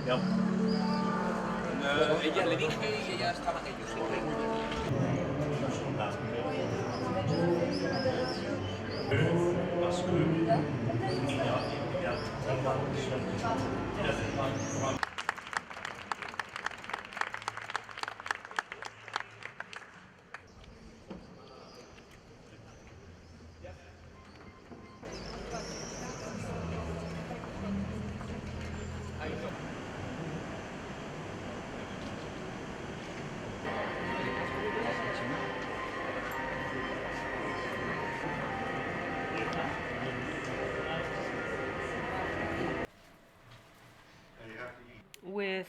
Yep. Ella le dije que ya estaban ellos. With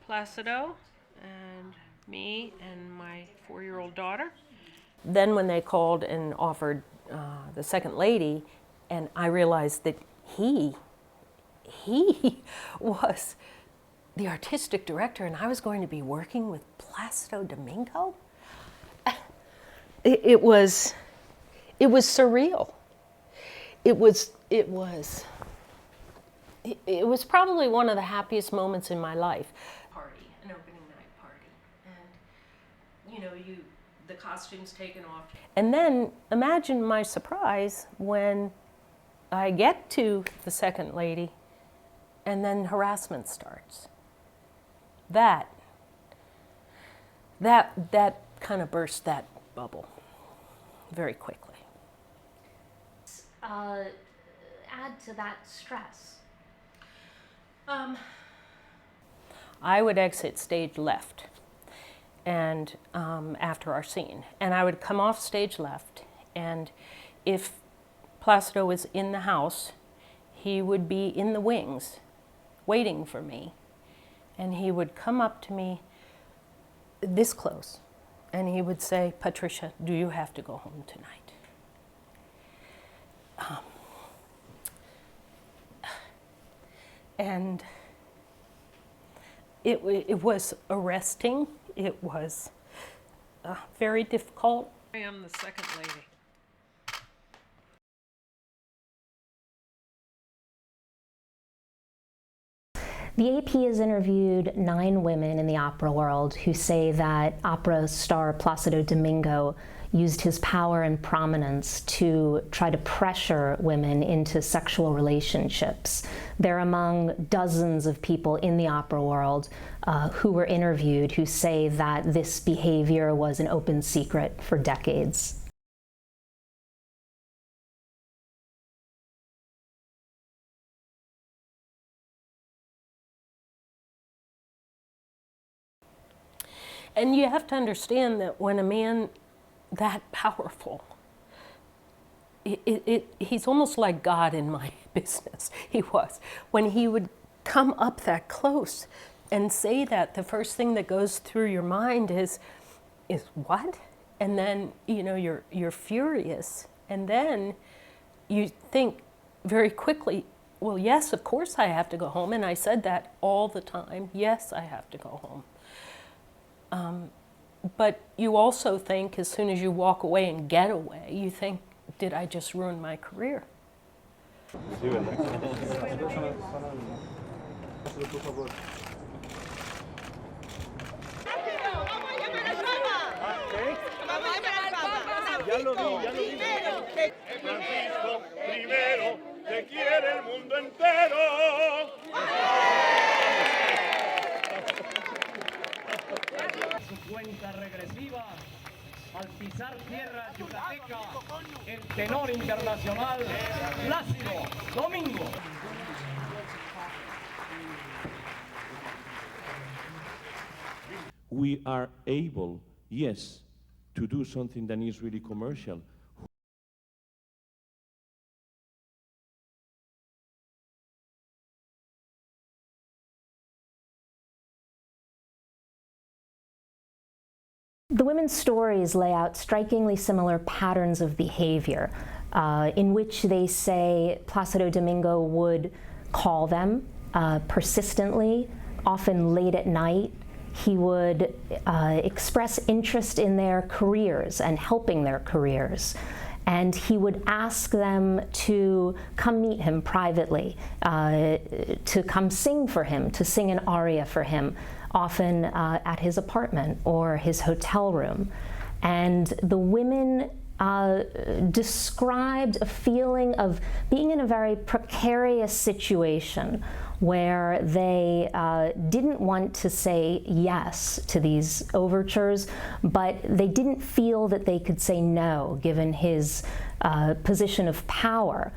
Placido and me and my 4-year-old daughter. Then when they called and offered the second lady, and I realized that he was the artistic director and I was going to be working with Placido Domingo. It was surreal. It was probably one of the happiest moments in my life. Party, an opening night party, and you know, the costumes taken off. And then imagine my surprise when I get to the second lady, and then harassment starts. That kind of burst that bubble very quickly. Add to that stress. I would exit stage left, and after our scene, and I would come off stage left, and if Placido was in the house, he would be in the wings, waiting for me, and he would come up to me this close, and he would say, "Patricia, do you have to go home tonight?" And it was arresting. It was very difficult. I am the second lady. The AP has interviewed 9 women in the opera world who say that opera star Placido Domingo used his power and prominence to try to pressure women into sexual relationships. They're among dozens of people in the opera world who were interviewed who say that this behavior was an open secret for decades. And you have to understand that when a man that powerful, he's almost like God in my business. He was. When he would come up that close and say that, the first thing that goes through your mind is what? And then, you know, you're furious. And then you think very quickly, well, yes, of course I have to go home. And I said that all the time. Yes, I have to go home. But you also think, as soon as you walk away and get away, you think, did I just ruin my career? Cuenta regresiva al pisar tierra yucateca, el tenor internacional Placido Domingo. We are able, yes, to do something that is really commercial. The women's stories lay out strikingly similar patterns of behavior in which they say Placido Domingo would call them persistently, often late at night. He would express interest in their careers and helping their careers. And he would ask them to come meet him privately, to come sing for him, to sing an aria for him, often at his apartment or his hotel room. And the women described a feeling of being in a very precarious situation where they didn't want to say yes to these overtures, but they didn't feel that they could say no, given his position of power.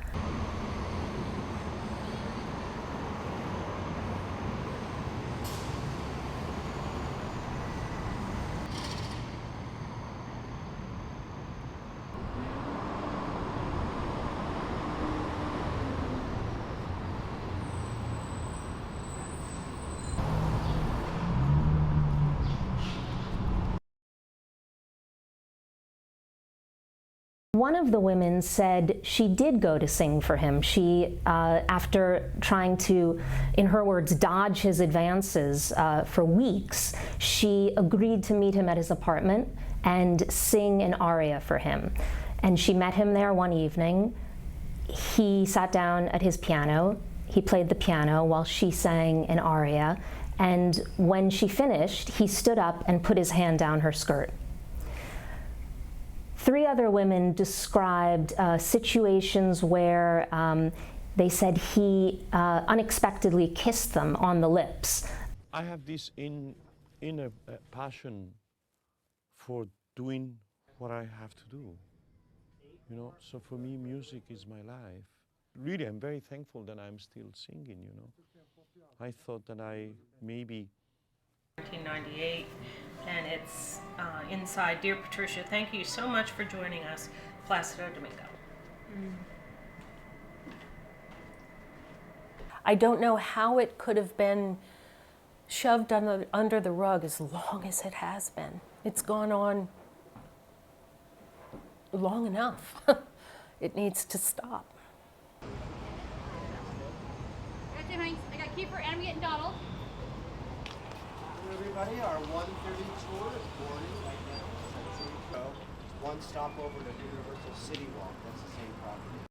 One of the women said she did go to sing for him. She, after trying to, in her words, dodge his advances for weeks, she agreed to meet him at his apartment and sing an aria for him. And she met him there one evening. He sat down at his piano. He played the piano while she sang an aria. And when she finished, he stood up and put his hand down her skirt. 3 other women described situations where they said he unexpectedly kissed them on the lips. I have this inner passion for doing what I have to do. You know, so for me, music is my life. Really, I'm very thankful that I'm still singing, you know. I thought that I maybe 1998, and it's inside. Dear Patricia, thank you so much for joining us, Placido Domingo. I don't know how it could have been shoved under the rug as long as it has been. It's gone on long enough. It needs to stop. I got Jim Hanks, I got Kiefer, and I'm getting Donald. Everybody, our 1:30 tour is boarding right now. So one stop over to Universal City Walk. That's the same property.